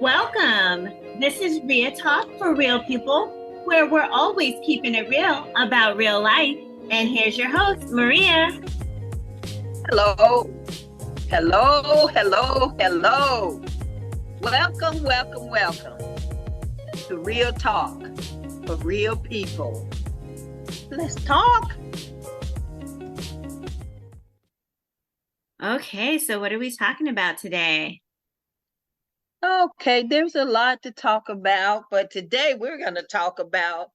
Welcome. This is RiaTalk for real people, where we're always keeping it real about real life. And here's your host, Maria. Hello. Welcome to Real Talk for real people. Let's talk. Okay, so what are we talking about today? Okay, there's a lot to talk about, but today we're going to talk about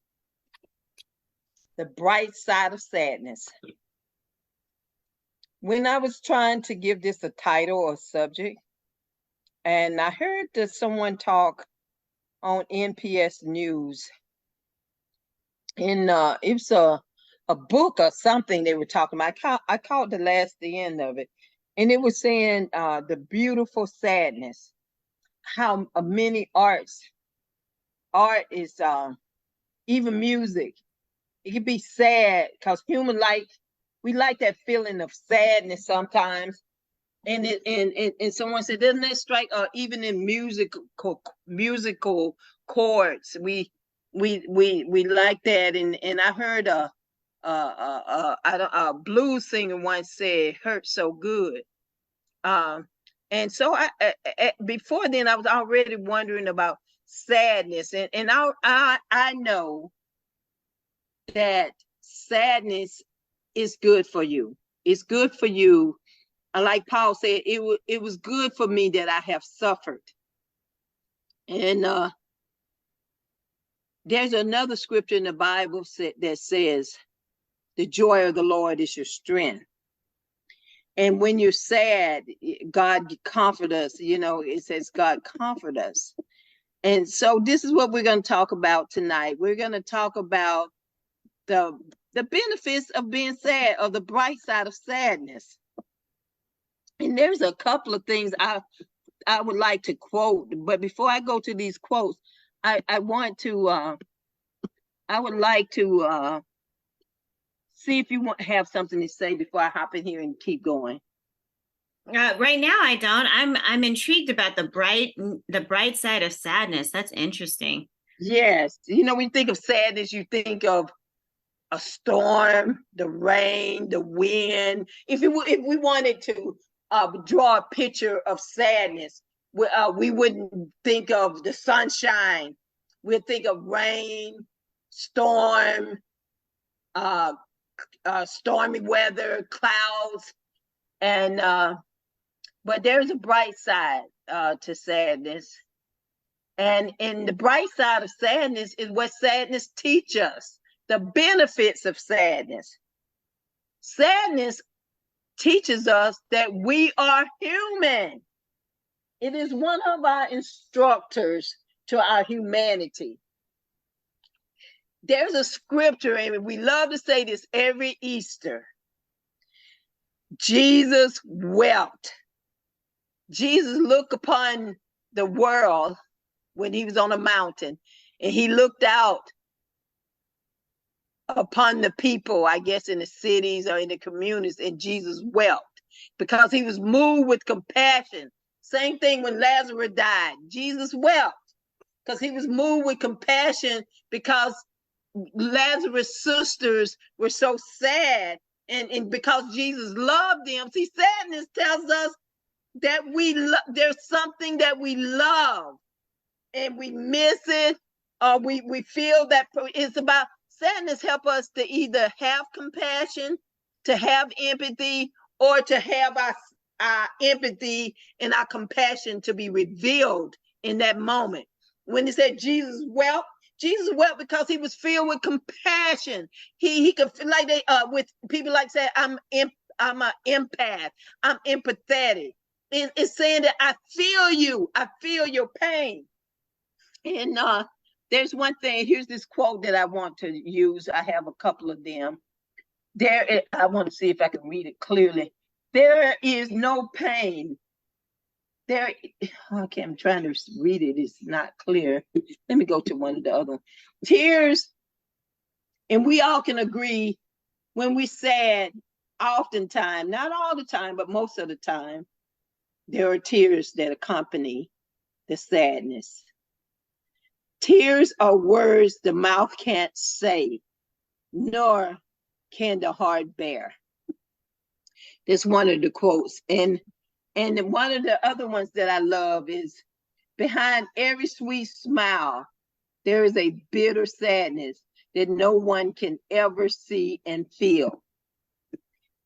the bright side of sadness. When I was trying to give this a title or subject, and I heard that someone talk on NPS News, and it was a book or something they were talking about. I caught the end of it, and it was saying the beautiful sadness, how many art is even music. It can be sad because we like that feeling of sadness sometimes. And someone said, doesn't that strike? Even in musical chords, we like that. And I heard a blues singer once said, "Hurt so good." And so before then, I was already wondering about sadness, and I know that sadness is good for you. It's good for you. Like Paul said, it was good for me that I have suffered. And there's another scripture in the Bible that says, the joy of the Lord is your strength. And when you're sad, God comfort us. You know, it says God comfort us. And so this is what we're going to talk about tonight. We're going to talk about the benefits of being sad, or the bright side of sadness. And there's a couple of things I would like to quote, but before I go to these quotes, I would like to see if you have something to say before I hop in here and keep going. Right now, I don't. I'm intrigued about the bright side of sadness. That's interesting. Yes, you know, when you think of sadness, you think of a storm, the rain, the wind. If we wanted to draw a picture of sadness, we wouldn't think of the sunshine. We'd think of rain, storm, stormy weather, clouds, and but there's a bright side to sadness, and the bright side of sadness is what sadness teaches us. The benefits of sadness. Sadness teaches us that we are human. It is one of our instructors to our humanity. There's a scripture, and we love to say this every Easter. Jesus wept. Jesus looked upon the world when he was on a mountain, and he looked out upon the people, I guess, in the cities or in the communities, and Jesus wept because he was moved with compassion. Same thing when Lazarus died. Jesus wept because he was moved with compassion because Lazarus' sisters were so sad, and because Jesus loved them. See, sadness tells us that there's something that we love and we miss it, or we feel that it's about. Sadness help us to either have compassion, to have empathy, or to have our empathy and our compassion to be revealed in that moment. When he said Jesus wept because he was filled with compassion. He could feel like with people like say, I'm an empath, I'm empathetic. It's saying that I feel you, I feel your pain. And there's one thing, here's this quote that I want to use. I have a couple of them. I want to see if I can read it clearly. There is no pain. Okay, I'm trying to read it. It's not clear. Let me go to one of the other ones. Tears, and we all can agree when we're sad, oftentimes, not all the time, but most of the time, there are tears that accompany the sadness. Tears are words the mouth can't say, nor can the heart bear. That's one of the quotes. And one of the other ones that I love is, behind every sweet smile, there is a bitter sadness that no one can ever see and feel.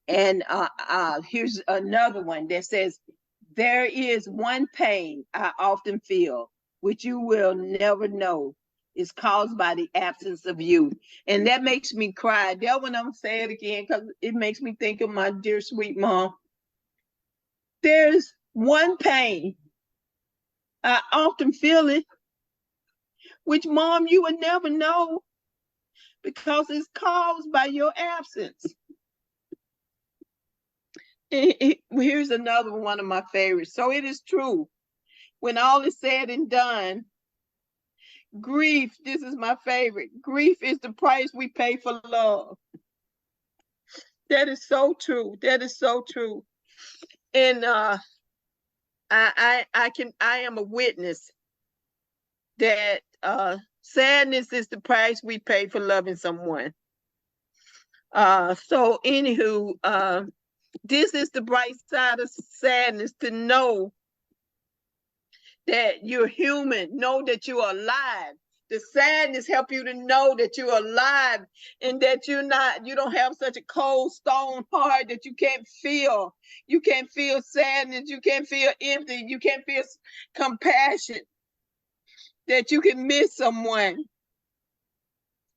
And here's another one that says, there is one pain I often feel, which you will never know is caused by the absence of you. And that makes me cry. That one, I'm gonna say it again because it makes me think of my dear sweet mom. There's one pain I often feel it, which, Mom, you would never know because it's caused by your absence. Here's another one of my favorites. So it is true. When all is said and done, grief, this is my favorite. Grief is the price we pay for love. That is so true. That is so true. And I am a witness that sadness is the price we pay for loving someone. So anywho, this is the bright side of sadness, to know that you're human, know that you're alive. The sadness help you to know that you're alive and that you don't have such a cold stone heart that you can't feel. You can't feel sadness. You can't feel empty. You can't feel compassion, that you can miss someone.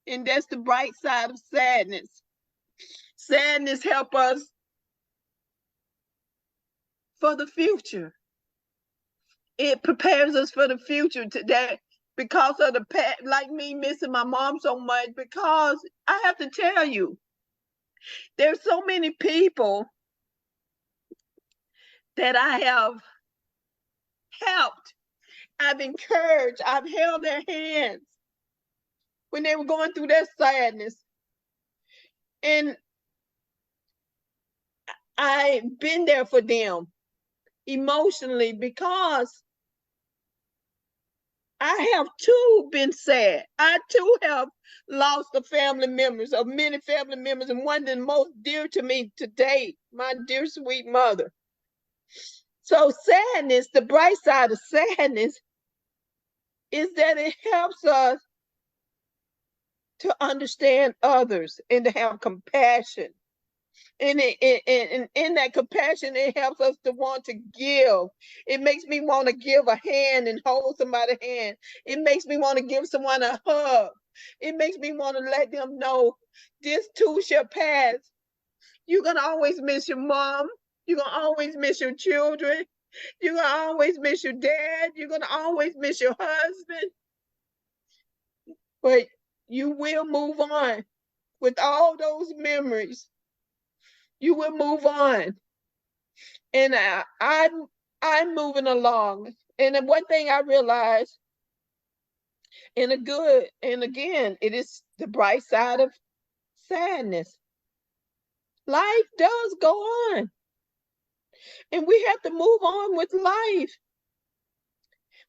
And that's the bright side of sadness. Sadness help us for the future. It prepares us for the future today. Because of the past, like me missing my mom so much, because I have to tell you, there's so many people that I have helped, I've encouraged, I've held their hands when they were going through their sadness. And I've been there for them emotionally, because I have too been sad. I too have lost the family members, of many family members, and one that's most dear to me today, my dear sweet mother. So sadness, the bright side of sadness, is that it helps us to understand others and to have compassion. And in that compassion, it helps us to want to give. It makes me want to give a hand and hold somebody's hand. It makes me want to give someone a hug. It makes me want to let them know this too shall pass. You're going to always miss your mom. You're going to always miss your children. You're going to always miss your dad. You're going to always miss your husband. But you will move on with all those memories. You will move on. And I'm moving along. And then one thing I realized, and again, it is the bright side of sadness. Life does go on. And we have to move on with life.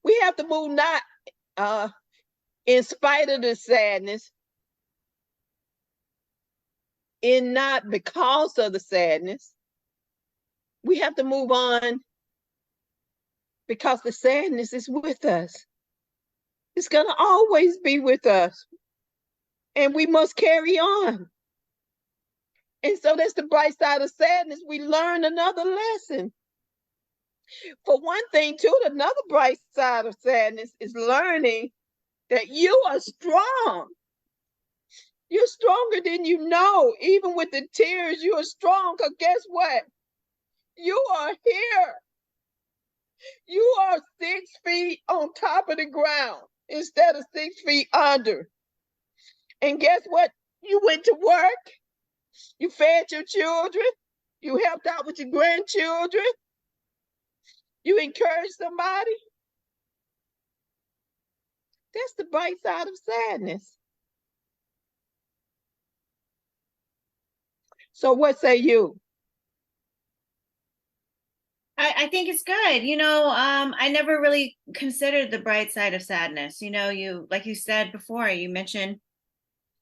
We have to move not in spite of the sadness, and not because of the sadness. We have to move on because the sadness is with us. It's going to always be with us. And we must carry on. And so that's the bright side of sadness. We learn another lesson. For one thing, too, another bright side of sadness is learning that you are strong. You're stronger than you know. Even with the tears, you are strong. Because guess what? You are here. You are 6 feet on top of the ground instead of 6 feet under. And guess what? You went to work. You fed your children. You helped out with your grandchildren. You encouraged somebody. That's the bright side of sadness. So what say you? I think it's good. I never really considered the bright side of sadness. Like you said before, you mentioned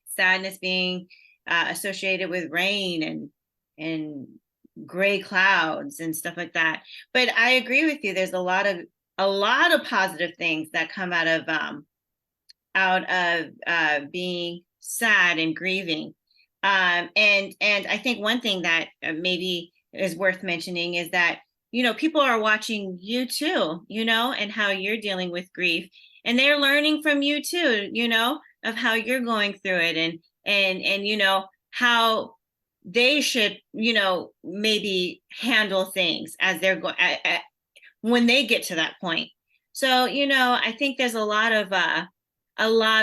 sadness being associated with rain and gray clouds and stuff like that. But I agree with you. There's a lot of positive things that come out of being sad and grieving. And I think one thing that maybe is worth mentioning is that people are watching you too, and how you're dealing with grief, and they're learning from you too, of how you're going through it, and how they should maybe handle things as they're going when they get to that point. So I think there's a lot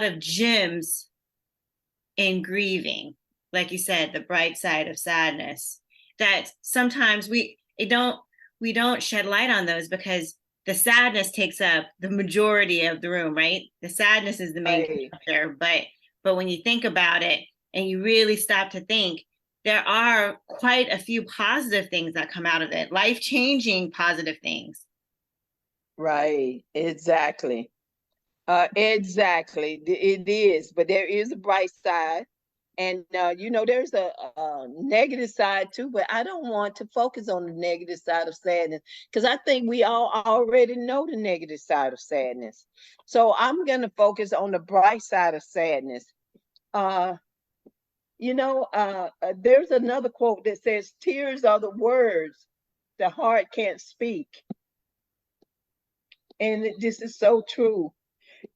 of gems in grieving, like you said, the bright side of sadness, that sometimes we don't shed light on those because the sadness takes up the majority of the room, right? The sadness is the main Right. character, but when you think about it and you really stop to think, there are quite a few positive things that come out of it, life-changing positive things. Right. Exactly. Exactly. It is, but there is a bright side. And there's a negative side too, but I don't want to focus on the negative side of sadness because I think we all already know the negative side of sadness. So I'm going to focus on the bright side of sadness. Uh, there's another quote that says, "Tears are the words the heart can't speak," and this is so true.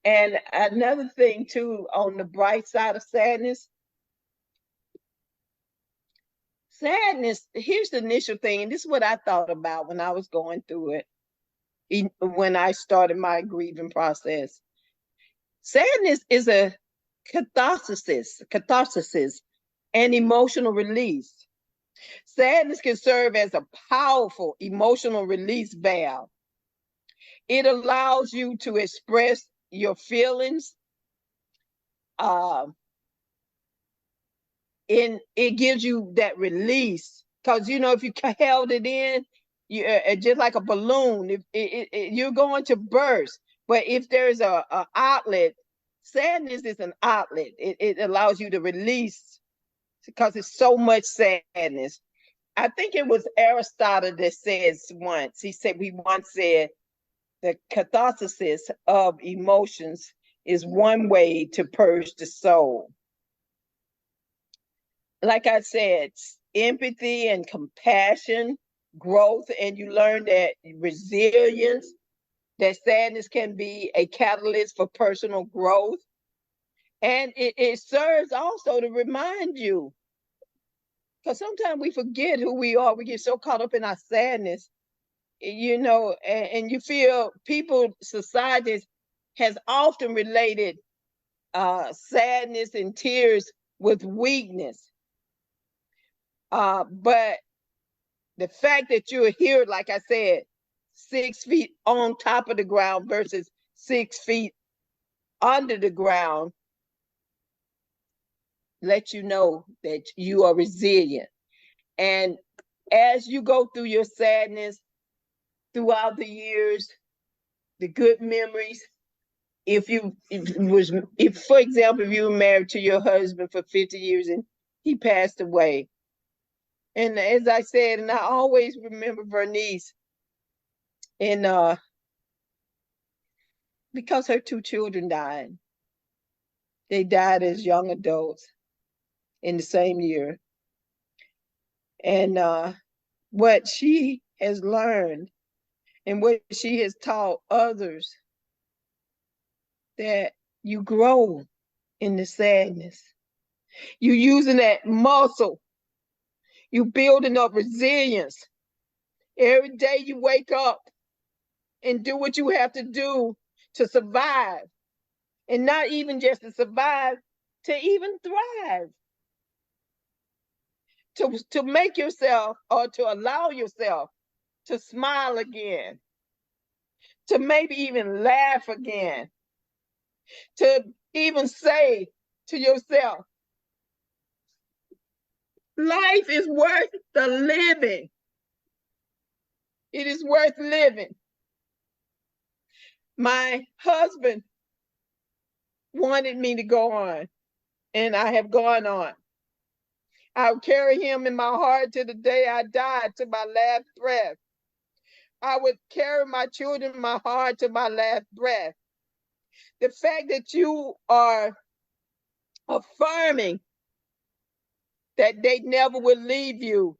And another thing too, on the bright side of sadness, here's the initial thing, and this is what I thought about when I was going through it, when I started my grieving process. Sadness is a catharsis and emotional release. Sadness can serve as a powerful emotional release valve. It allows you to express your feelings. Uh, and it gives you that release, because if you held it in, you just like a balloon, if you're going to burst. But if there's a outlet, sadness is an outlet. It allows you to release because it's so much sadness. I think it was Aristotle that says once, we once said, the catharsis of emotions is one way to purge the soul. Like I said, empathy and compassion, growth, and you learn that resilience, that sadness can be a catalyst for personal growth. And it serves also to remind you, because sometimes we forget who we are. We get so caught up in our sadness, and you feel society has often related sadness and tears with weakness. But the fact that you're here, like I said, 6 feet on top of the ground versus 6 feet under the ground, let you know that you are resilient. And as you go through your sadness throughout the years, the good memories, if for example, if you were married to your husband for 50 years and he passed away, and as I said, and I always remember Bernice, and because her 2 children died, they died as young adults in the same year. And what she has learned and what she has taught others, that you grow in the sadness. You using that muscle. You building up resilience. Every day you wake up and do what you have to do to survive. And not even just to survive, to even thrive. To make yourself, or to allow yourself to smile again, to maybe even laugh again, to even say to yourself, life is worth the living. It is worth living. My husband wanted me to go on, and I have gone on. I'll carry him in my heart to the day I die, to my last breath. I would carry my children in my heart to my last breath. The fact that you are affirming that they never will leave you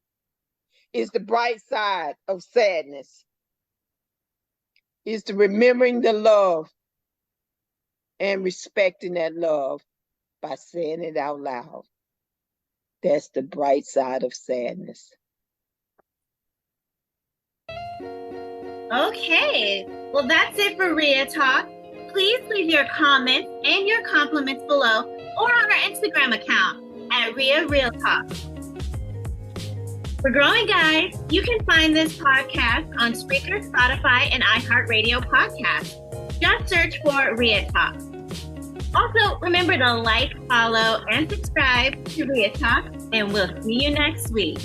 is the bright side of sadness. Is the remembering the love and respecting that love by saying it out loud. That's the bright side of sadness. Okay, well, that's it for RiaTalk. Please leave your comments and your compliments below or on our Instagram account at RiaTalk. For growing guys, you can find this podcast on Spreaker, Spotify, and iHeartRadio podcasts. Just search for RiaTalk. Also, remember to like, follow, and subscribe to RiaTalk, and we'll see you next week.